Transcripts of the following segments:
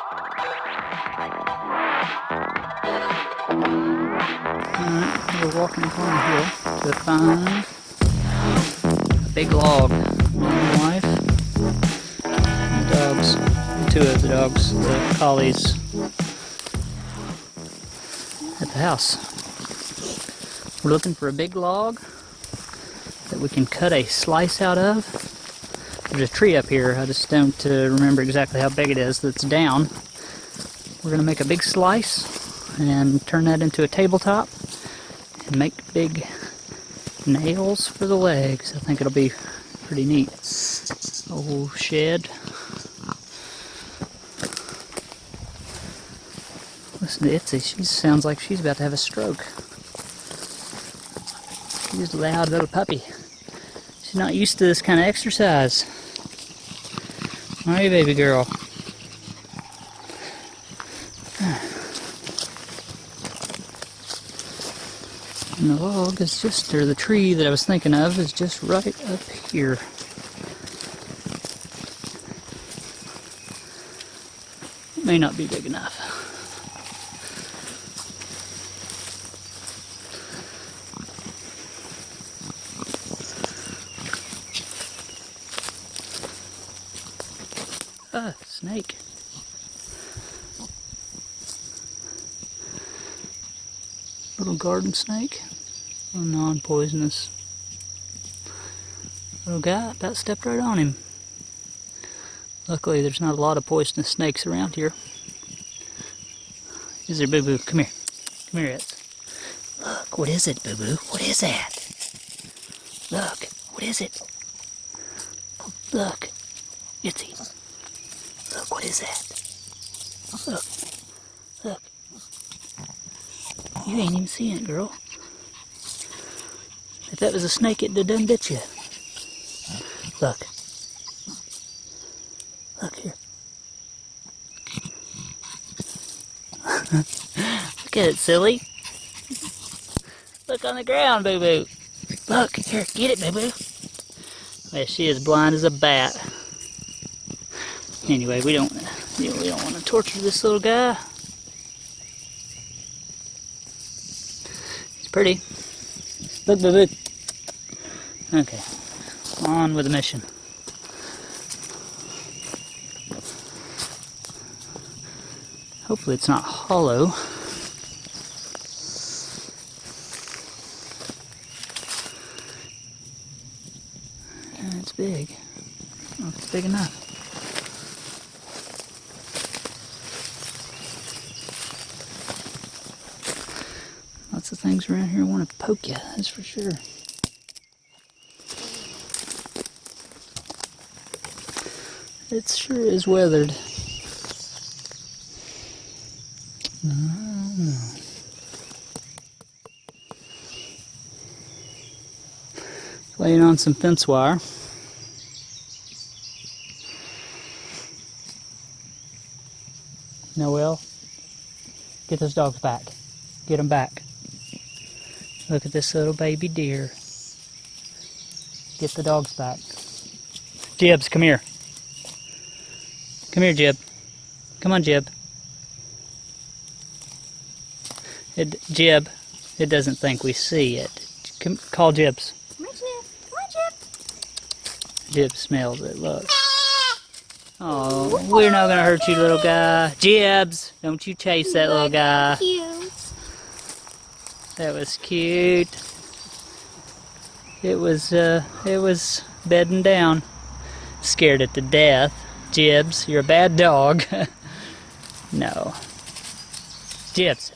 Alright, we're walking upon a hill to find a big log. Me and my wife, and the dogs, two of the dogs, the collies, at the house. We're looking for a big log that we can cut a slice out of. There's a tree up here, I just don't remember exactly how big it is that's down. We're going to make a big slice and turn that into a tabletop and make big nails for the legs. I think it'll be pretty neat. Old shed. Listen to Itsy, she sounds like she's about to have a stroke. She's a loud little puppy. She's not used to this kind of exercise. Are you, baby girl? And the log is just, or the tree that I was thinking of is just right up here. It may not be big enough. Ah, snake. Little garden snake. A non-poisonous little guy. About stepped right on him. Luckily there's not a lot of poisonous snakes around here. Is there, Boo-Boo? Come here. Come here, Eds. Look, what is it, Boo-Boo? What is that? Look, what is it? Look. Itsy. Look, what is that? Look. Look. You ain't even seeing it, girl. If that was a snake, it'd have done bit you. Look. Look here. Look at it, silly. Look on the ground, Boo-Boo. Look, here, get it, Boo-Boo. Well, she is blind as a bat. Anyway, we don't want to torture this little guy. He's pretty. Look, Boo-Boo. Okay, on with the mission. Hopefully it's not hollow. And it's big. I don't know if it's big enough. Lots of things around here want to poke you, that's for sure. It sure is weathered. Laying on some fence wire. Noel, get those dogs back. Get them back. Look at this little baby deer. Get the dogs back. Jibs, come here. Come here, Jib. Come on, Jib. Jib, it doesn't think we see it. Call Jibs. Come on, Jib. Come on, Jib. Jib smells it, look. Oh, we're not gonna hurt you, little guy. Jibs, don't you chase that little guy. Cute. That was cute. It was bedding down. Scared it to death. Jibs, you're a bad dog. No. Jibs.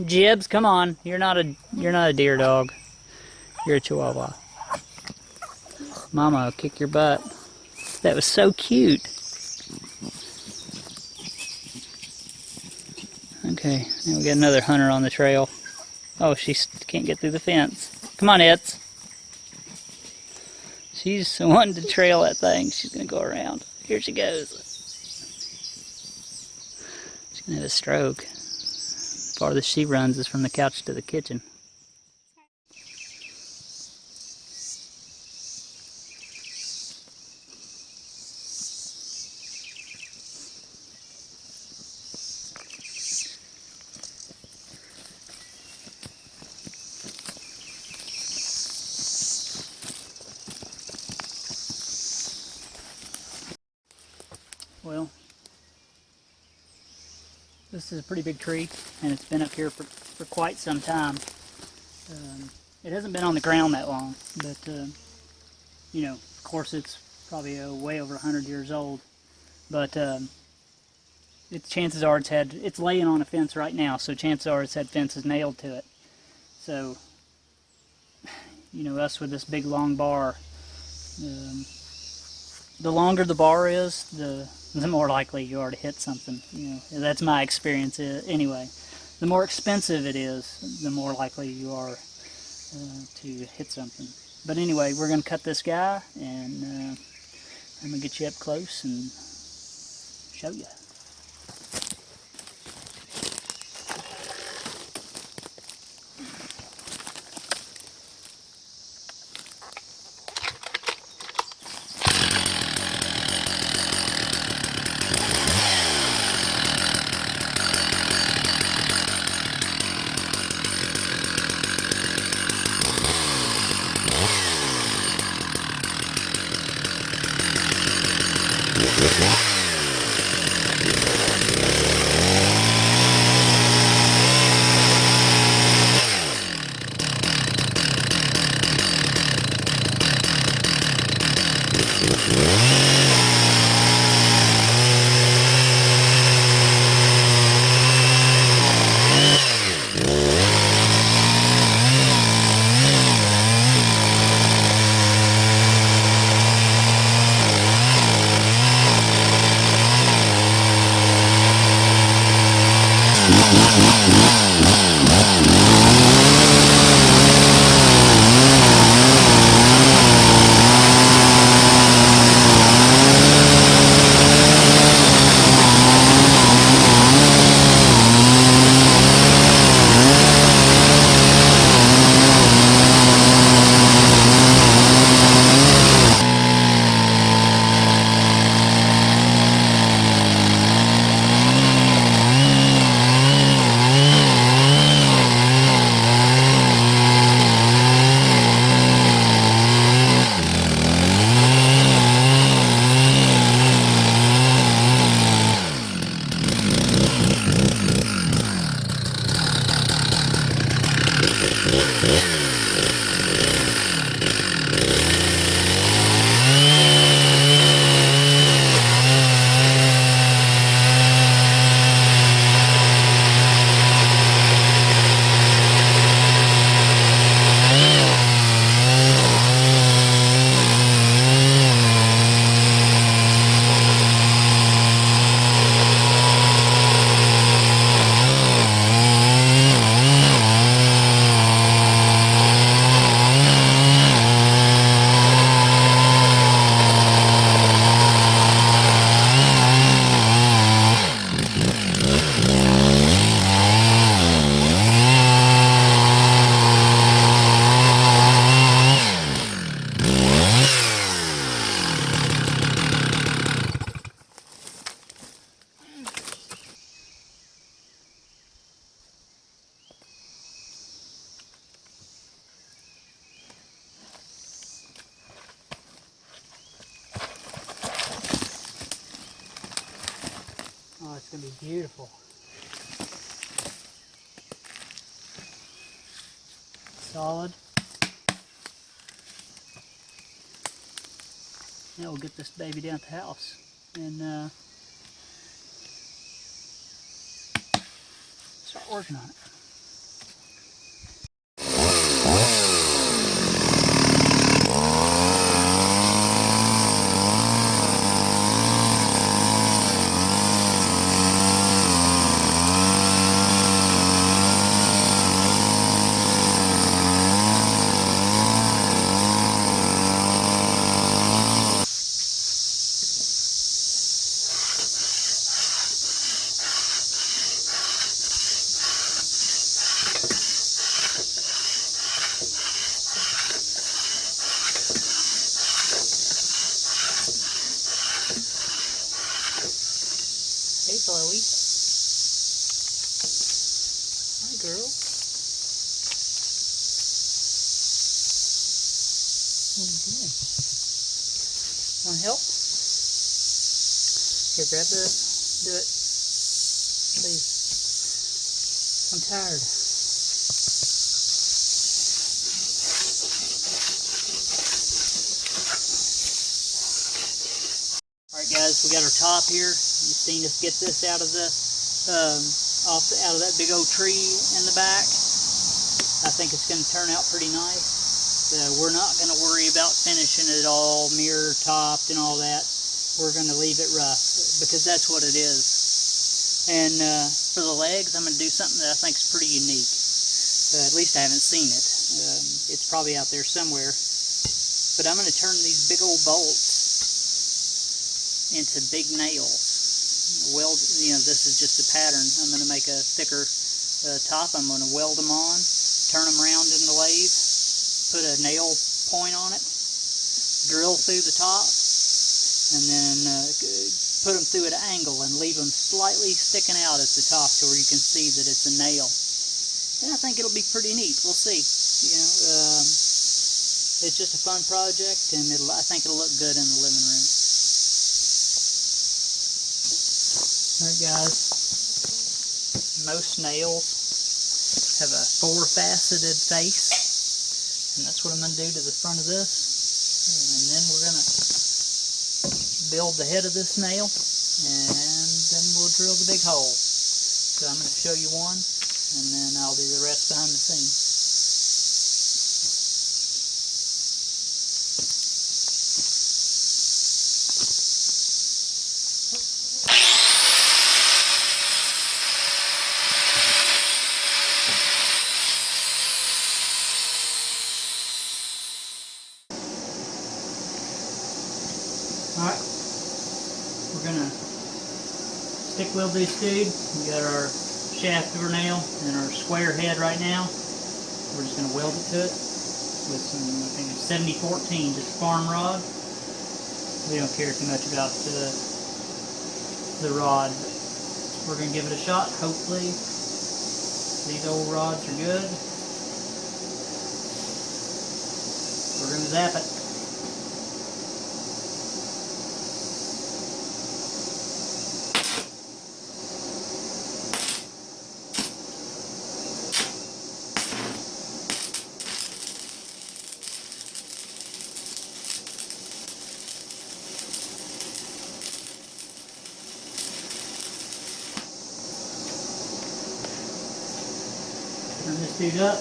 Jibs, come on. You're not a deer dog. You're a Chihuahua. Mama will kick your butt. That was so cute. Okay, now we got another hunter on the trail. Oh, she can't get through the fence. Come on, Eds. She's wanting to trail that thing. She's going to go around. Here she goes. She's going to have a stroke. The farthest she runs is from the couch to the kitchen. Well, this is a pretty big tree, and it's been up here for quite some time. It hasn't been on the ground that long, but you know, of course, it's probably way over 100 years old. But its chances are it's laying on a fence right now, so chances are it's had fences nailed to it. So, you know, us with this big long bar, um, the longer the bar is, the more likely you are to hit something. You know, that's my experience anyway. The more expensive it is, the more likely you are to hit something. But anyway, we're going to cut this guy, and I'm going to get you up close and show you. Oh, it's going to be beautiful. Solid. Now we'll get this baby down at the house and start working on it. Hey, Chloe. Hi, girl. What are you doing? Want to help? Here, grab this. Do it. Please. I'm tired. Alright guys, we got our top here. You've seen us get this out of the out of that big old tree in the back. I think it's going to turn out pretty nice. We're not going to worry about finishing it all mirror topped and all that. We're going to leave it rough because that's what it is. And for the legs, I'm going to do something that I think is pretty unique. At least I haven't seen it. It's probably out there somewhere. But I'm going to turn these big old bolts into big nails. Weld, this is just a pattern. I'm going to make a thicker top. I'm going to weld them on, turn them around in the lathe, put a nail point on it, drill through the top, and then put them through at an angle and leave them slightly sticking out at the top to where you can see that it's a nail. And I think it'll be pretty neat. We'll see. It's just a fun project, and I think it'll look good in the living room. Alright guys, most nails have a four-faceted face, and that's what I'm going to do to the front of this. And then we're going to build the head of this nail, and then we'll drill the big hole. So I'm going to show you one, and then I'll do the rest behind the scenes. Alright, we're going to stick weld this dude. We got our shaft door nail and our square head right now. We're just going to weld it to it with some, I think it's 7014, just farm rod. We don't care too much about the rod. We're going to give it a shot. Hopefully these old rods are good. We're going to zap it. Turn this dude up.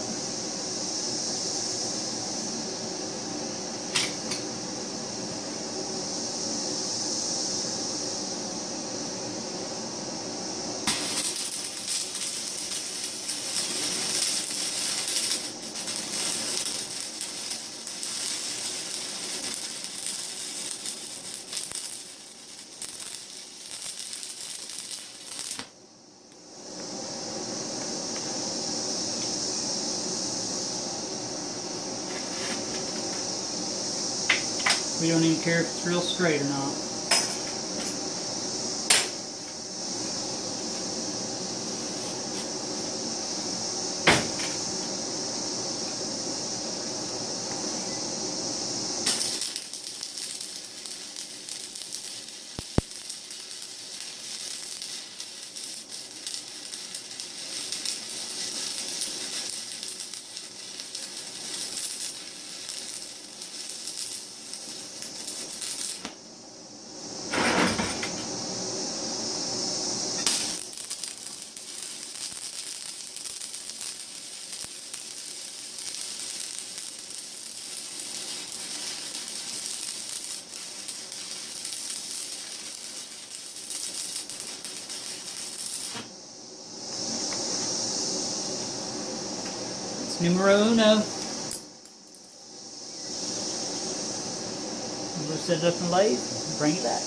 We don't even care if it's real straight or not. Numero uno. I'm going to set it up in the lathe and bring it back.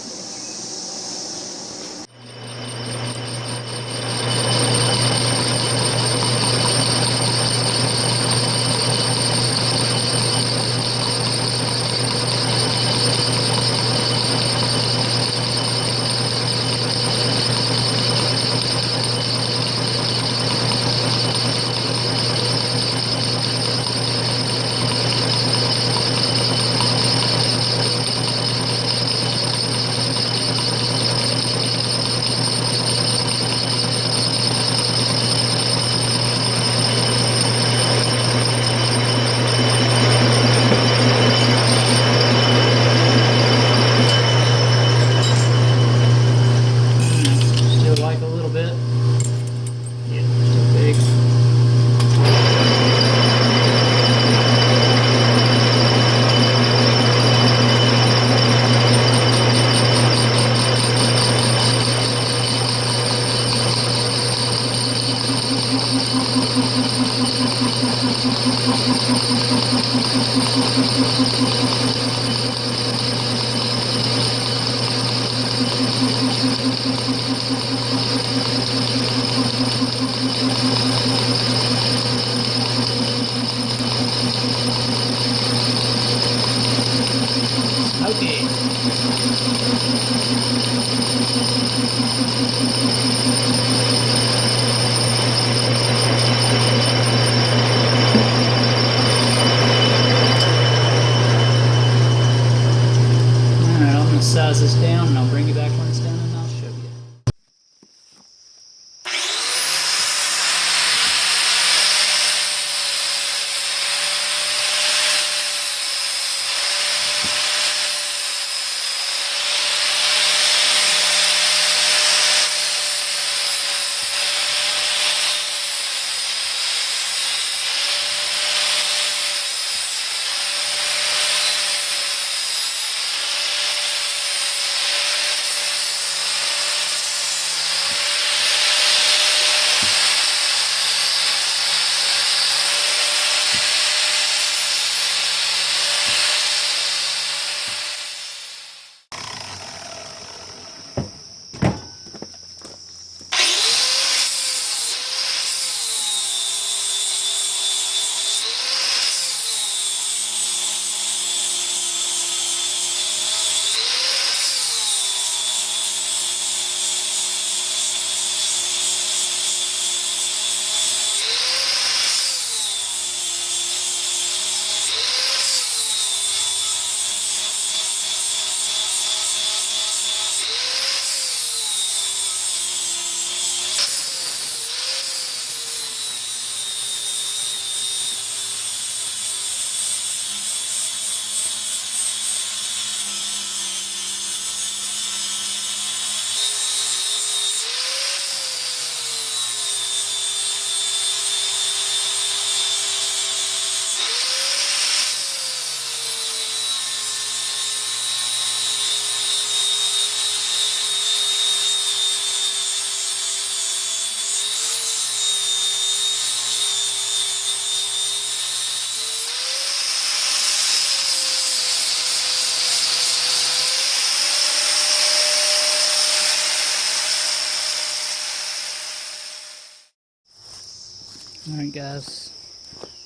Alright guys,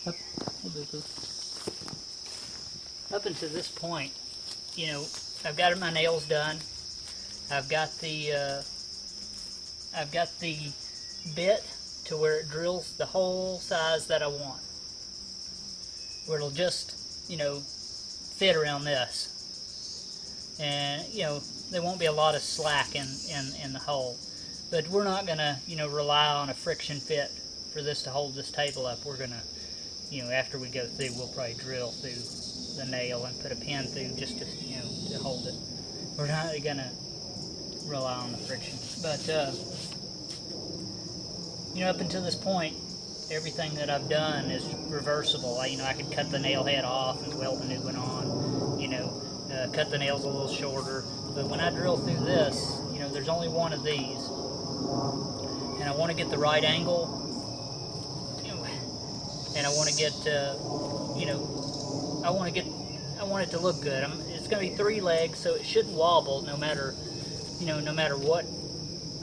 up, up until this point, you know, I've got my nails done. I've got the bit to where it drills the hole size that I want, where it'll just, you know, fit around this, and you know there won't be a lot of slack in the hole. But we're not gonna, you know, rely on a friction fit for this to hold this table up. We're gonna, you know, after we go through, we'll probably drill through the nail and put a pin through just to, you know, to hold it. We're not gonna rely on the friction. But you know, up until this point, everything that I've done is reversible. You know, I could cut the nail head off and weld a new one on. You know, cut the nails a little shorter. But when I drill through this, you know, there's only one of these, and I want to get the right angle. You know, and I want to get, you know, I want it to look good. It's going to be 3 legs, so it shouldn't wobble no matter, you know, no matter what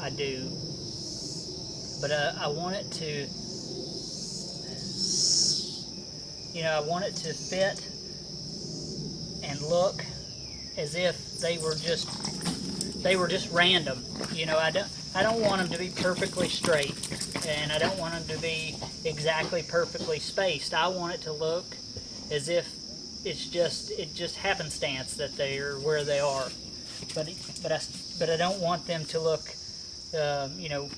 I do. But I want it to, you know, I want it to fit and look as if they were just random. You know, I don't want them to be perfectly straight, and I don't want them to be exactly perfectly spaced. I want it to look as if it just happenstance that they're where they are. But I don't want them to look, you know,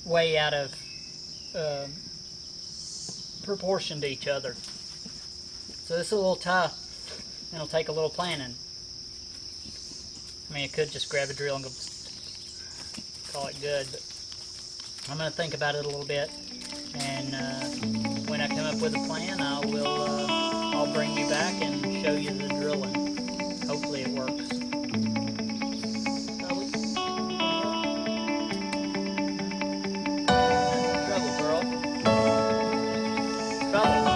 way out of proportion to each other. So this is a little tough, and it'll take a little planning. I mean, I could just grab a drill and go call it good, but I'm going to think about it a little bit, and when I come up with a plan, I'll bring you back and show you the drilling. Hopefully it works. Trouble, girl. Trouble.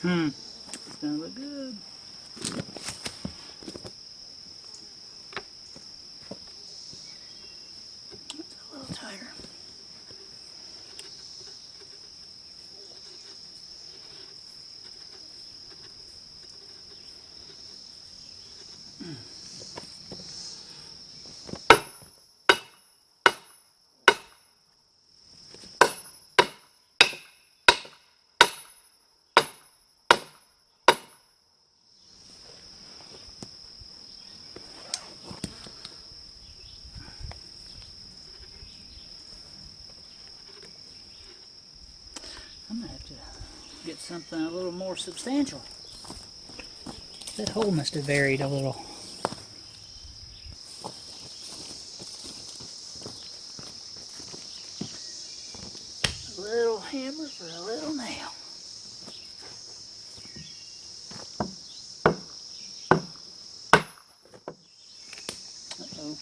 It's gonna look good. It's a little tighter. get something a little more substantial. That hole must have varied a little. A little hammer for a little nail. Uh-oh.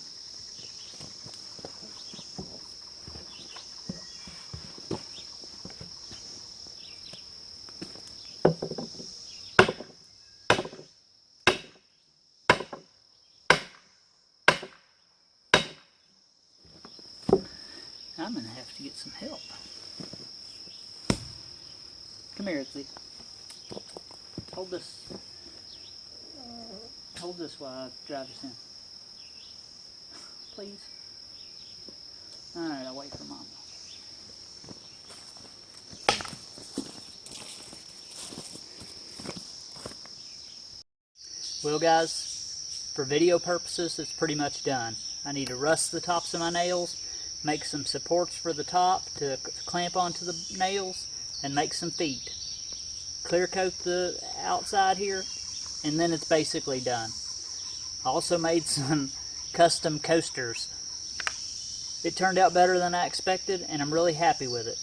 I'm gonna have to get some help. Come here, Itsy. Hold this. Hold this while I drive this in. Please. Alright, I'll wait for Mom. Well guys, for video purposes it's pretty much done. I need to rust the tops of my nails, make some supports for the top to clamp onto the nails, and make some feet. Clear coat the outside here, and then it's basically done. I also made some custom coasters. It turned out better than I expected, and I'm really happy with it.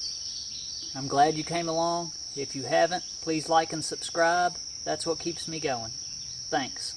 I'm glad you came along. If you haven't, please like and subscribe. That's what keeps me going. Thanks.